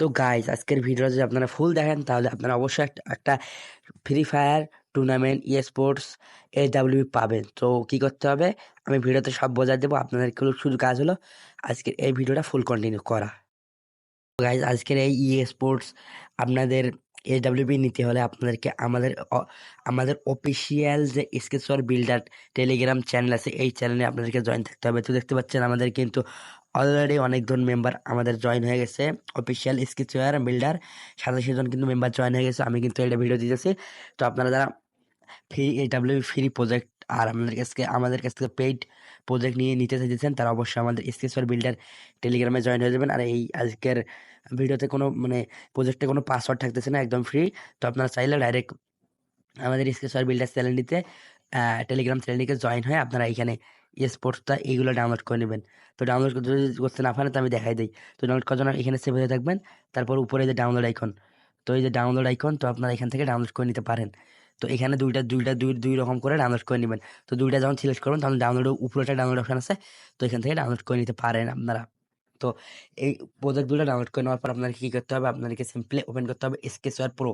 তো গাইজ আজকের ভিডিও যদি আপনারা ফুল দেখেন তাহলে আপনারা অবশ্যই একটা ফ্রি ফায়ার টুর্নামেন্ট স্পোর্টস পাবেন। তো কি করতে হবে আমি ভিডিওতে সব বোঝাই দেবো, আপনাদের শুধু কাজ হলো আজকের এই ভিডিওটা ফুল কন্টিনিউ করা। গাইজ আজকের এই স্পোর্টস আপনাদের নিতে হলে আপনাদেরকে আমাদের অফিসিয়াল যে স্কেচওয়ার বিল্ডার টেলিগ্রাম চ্যানেল আছে এই চ্যানেলে আপনাদেরকে জয়েন থাকতে হবে। তো দেখতে পাচ্ছেন আমাদের কিন্তু অলরেডি অনেকজন মেম্বার আমাদের জয়েন হয়ে গেছে। অফিসিয়াল স্কেচওয়ার বিল্ডার 87 জন কিন্তু মেম্বার জয়েন হয়ে গেছে। আমি কিন্তু এটা ভিডিও দিতেছি। তো আপনারা যারা ফ্রি প্রজেক্ট আর আমাদের কাছ থেকে পেইড প্রজেক্ট নিয়ে নিতে চাইছেন তারা অবশ্যই আমাদের স্কেচওয়ার বিল্ডার টেলিগ্রামে জয়েন হয়ে যাবেন। আর এই আজকের ভিডিওতে কোনো প্রজেক্টে কোনো পাসওয়ার্ড থাকতেছে না, একদম ফ্রি। তো আপনারা চাইলে ডাইরেক্ট আমাদের স্কেচওয়ার বিল্ডার চ্যানেলটিতে টেলিগ্রাম চ্যানেলটিকে জয়েন হয়ে আপনারা এখানে স্পোর্টসটা এইগুলো ডাউনলোড করে নেবেন। তো ডাউনলোড যদি করতে না পারেন তো আমি দেখাই দিই। তো ডাউনলোড করার জন্য এখানে সেভ হয়ে থাকবেন, তারপর উপরে যে ডাউনলোড আইকন, তো এই যে ডাউনলোড আইকন, তো আপনারা এখান থেকে ডাউনলোড করে নিতে পারেন। তো এখানে দুই রকম করে ডাউনলোড করে নেবেন। তো দুইটা যখন সিলেক্ট করবেন তখন ডাউনলোড উপরে একটা ডাউনলোড অপশন আছে, তো এখান থেকে ডাউনলোড করে নিতে পারেন আপনারা। তো এই প্রজেক্টগুলো ডাউনলোড করে নেওয়ার পর আপনাকে কি করতে হবে, আপনাদেরকে সিম্পলি ওপেন করতে হবে স্কেচওয়ার প্রো।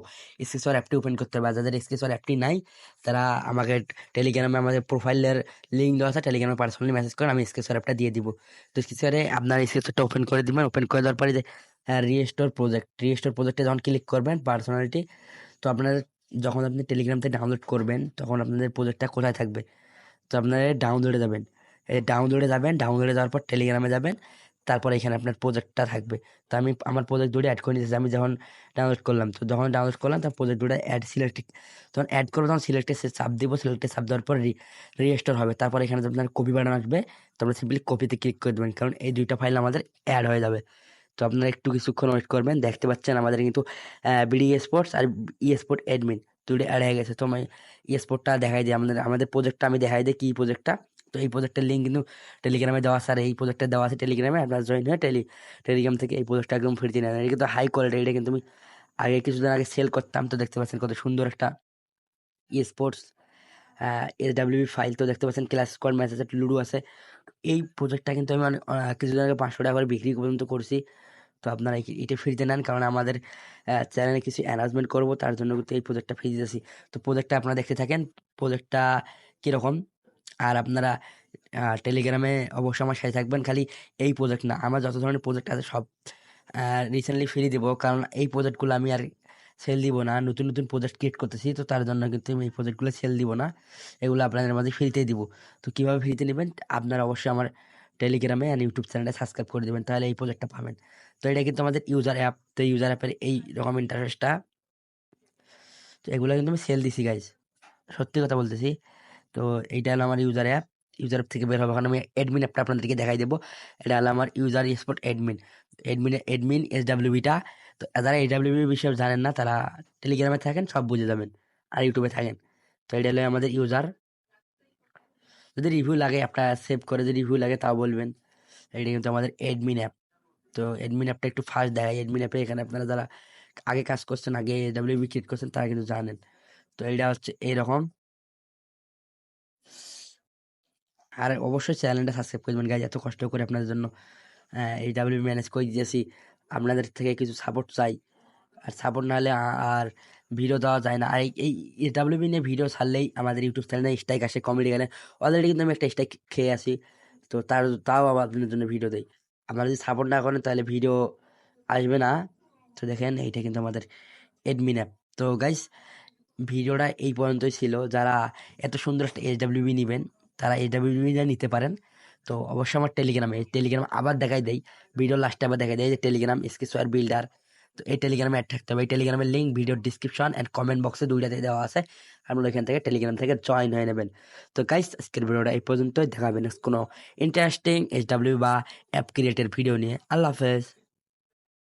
স্কেচওয়ার অ্যাপটি ওপেন করতে হবে। আর যাদের স্কেচওয়ার অ্যাপটি নাই তারা আমাকে টেলিগ্রামে আমাদের প্রোফাইলের লিঙ্ক দেওয়া আছে, টেলিগ্রামে পার্সোনালি মেসেজ করেন, আমি স্কেচওয়ার অ্যাপটা দিয়ে দিব। তো স্কেচওয়ারে আপনার স্কেচওয়ারটা ওপেন করে দিবেন। ওপেন করে দেওয়ার পরে যে রিস্টোর প্রজেক্টে যখন ক্লিক করবেন পার্সোনালিটি, তো আপনাদের যখন আপনি টেলিগ্রাম থেকে ডাউনলোড করবেন তখন আপনাদের প্রজেক্টটা কোথায় থাকবে, তো আপনারা ডাউনলোডে যাবেন। ডাউনলোডে যাওয়ার পর টেলিগ্রামে যাবেন, তারপর এখানে আপনার প্রজেক্টটা থাকবে। তো আমি আমার প্রজেক্ট দুটো অ্যাড করে নিতেছি। আমি যখন ডাউনলোড করলাম, তো যখন ডাউনলোড করলাম তার প্রজেক্ট দুটো যখন অ্যাড করবো তখন সিলেক্টে চাপ দিব। সিলেক্টে চাপ দেওয়ার পর রিস্টোর হবে। তারপর এখানে আপনার কপি বাটন আসবে, তো আমরা সিম্পলি কপিতে ক্লিক করে দেবেন, কারণ এই দুইটা ফাইল আমাদের অ্যাড হয়ে যাবে। তো আপনারা একটু কিছুক্ষণ ওয়েট করবেন। দেখতে পাচ্ছেন আমাদের কিন্তু বিডি স্পোর্টস আর স্পোর্ট অ্যাডমিন দুটো অ্যাড হয়ে গেছে। তো আমি স্পোর্টটা দেখাই দিই, আমাদের প্রজেক্টটা আমি দেখাই দিই কি প্রজেক্টটা। তো এই প্রজেক্টের লিঙ্ক কিন্তু টেলিগ্রামে দেওয়া আছে, আর এই প্রজেক্টটা দেওয়া আছে টেলিগ্রামে। আপনারা জয়েন হয়ে টেলিগ্রাম থেকে এই প্রজেক্টটা একদম ফ্রিতে নেন। এটা কিন্তু হাই কোয়ালিটি, এটা কিন্তু আমি আগে কিছুদিন আগে সেল করতাম। তো দেখতে পাচ্ছেন কত সুন্দর একটা স্পোর্টস ফাইল। তো দেখতে পাচ্ছেন ক্লাস স্কোয়াড ম্যাচ আছে, লুডো আছে। এই প্রজেক্টটা কিন্তু আমি কিছুদিন আগে 500 টাকা করে বিক্রি পর্যন্ত করছি। তো আপনারা এটা ফ্রিতে নেন, কারণ আমাদের চ্যানেলে কিছু অ্যানাউন্সমেন্ট করবো, তার জন্য কিন্তু এই প্রজেক্টটা ফ্রি দিতেছি। তো প্রজেক্টটা আপনারা দেখতে থাকেন প্রজেক্টটা কীরকম। আর আপনারা টেলিগ্রামে অবশ্যই আমার সাথে থাকবেন। খালি এই প্রজেক্ট না, আমার যত ধরনের প্রজেক্ট আছে সব রিসেন্টলি ফ্রি দেবো, কারণ এই প্রজেক্টগুলো আমি আর সেল দিব না। নতুন নতুন প্রজেক্ট ক্রিয়েট করতেছি, তো তার জন্য কিন্তু আমি এই প্রজেক্টগুলো সেল দিব না, এগুলো আপনাদের মাঝে ফ্রিতেই দিব। তো কীভাবে ফ্রিতে নেবেন, আপনারা অবশ্যই আমার টেলিগ্রামে আর ইউটিউব চ্যানেলটা সাবস্ক্রাইব করে দেবেন, তাহলে এই প্রজেক্টটা পাবেন। তো এটা কিন্তু আমাদের ইউজার অ্যাপ। তো ইউজার অ্যাপের এই রকম ইন্টারফেসটা। তো এগুলো কিন্তু আমি সেল দিছি গাইজ, সত্যি কথা বলতেছি। তো এইটা হলো আমার ইউজার অ্যাপ। ইউজার অ্যাপ থেকে বের হবে, এখন আমি অ্যাডমিন অ্যাপটা আপনাদেরকে দেখাই দেবো। এটা হলো আমার ইউজার স্পট অ্যাডমিন SWBটা। তো যারা SWB বিষয়ে জানেন না তারা টেলিগ্রামে থাকেন, সব বুঝে যাবেন, আর ইউটিউবে থাকেন। তো এটা হলো আমাদের ইউজার। যদি রিভিউ লাগে অ্যাপটা সেভ করে, যদি রিভিউ লাগে তাও বলবেন। এটা কিন্তু আমাদের অ্যাডমিন অ্যাপ। তো অ্যাডমিন অ্যাপটা একটু ফাস্ট দেখায়। অ্যাডমিন অ্যাপে এখানে আপনারা যারা আগে কাজ করছেন, আগে SWB ক্রিয়েট করছেন, তারা কিন্তু জানেন। তো এইটা হচ্ছে এইরকম। আর অবশ্যই চ্যানেলটা সাবস্ক্রাইব করবেন গাইজ, এত কষ্ট করে আপনাদের জন্য এই ম্যানেজ করে দিয়েছি। আপনাদের থেকে কিছু সাপোর্ট চাই, আর সাপোর্ট না হলে আর ভিডিও দেওয়া যায় না। আর এই নিয়ে ভিডিও ছাড়লেই আমাদের ইউটিউব চ্যানেলে স্ট্রাইক আসে, কমেডি গেলে। অলরেডি কিন্তু আমি একটা স্ট্রাইক খেয়ে আসি। তো তাও আপনাদের জন্য ভিডিও দেই। আপনারা যদি সাপোর্ট না করেন তাহলে ভিডিও আসবে না। তো দেখেন এইটা কিন্তু আমাদের অ্যাডমিন অ্যাপ। তো গাইস ভিডিওটা এই পর্যন্তই ছিল। যারা এত সুন্দর একটা নেবেন তারা নিতে পারেন। তো অবশ্যই আমার টেলিগ্রাম আবার দেখাই দেই, ভিডিও লাস্টে আবার দেখাই দেয় যে টেলিগ্রাম স্কেচওয়্যার বিল্ডার। তো এই টেলিগ্রামে অ্যাড থাকতে হবে। এই টেলিগ্রামের link video description and comment বক্সে দুইটাতে দেওয়া আছে। আপনারা এখান থেকে টেলিগ্রাম থেকে জয়েন হয়ে নেবেন। তো গাইস আজকের ভিডিওটা এই পর্যন্তই। দেখাবেন কোনো ইন্টারেস্টিং বা অ্যাপ ক্রিয়েটের ভিডিও নিয়ে। আল্লাহ হাফেজ।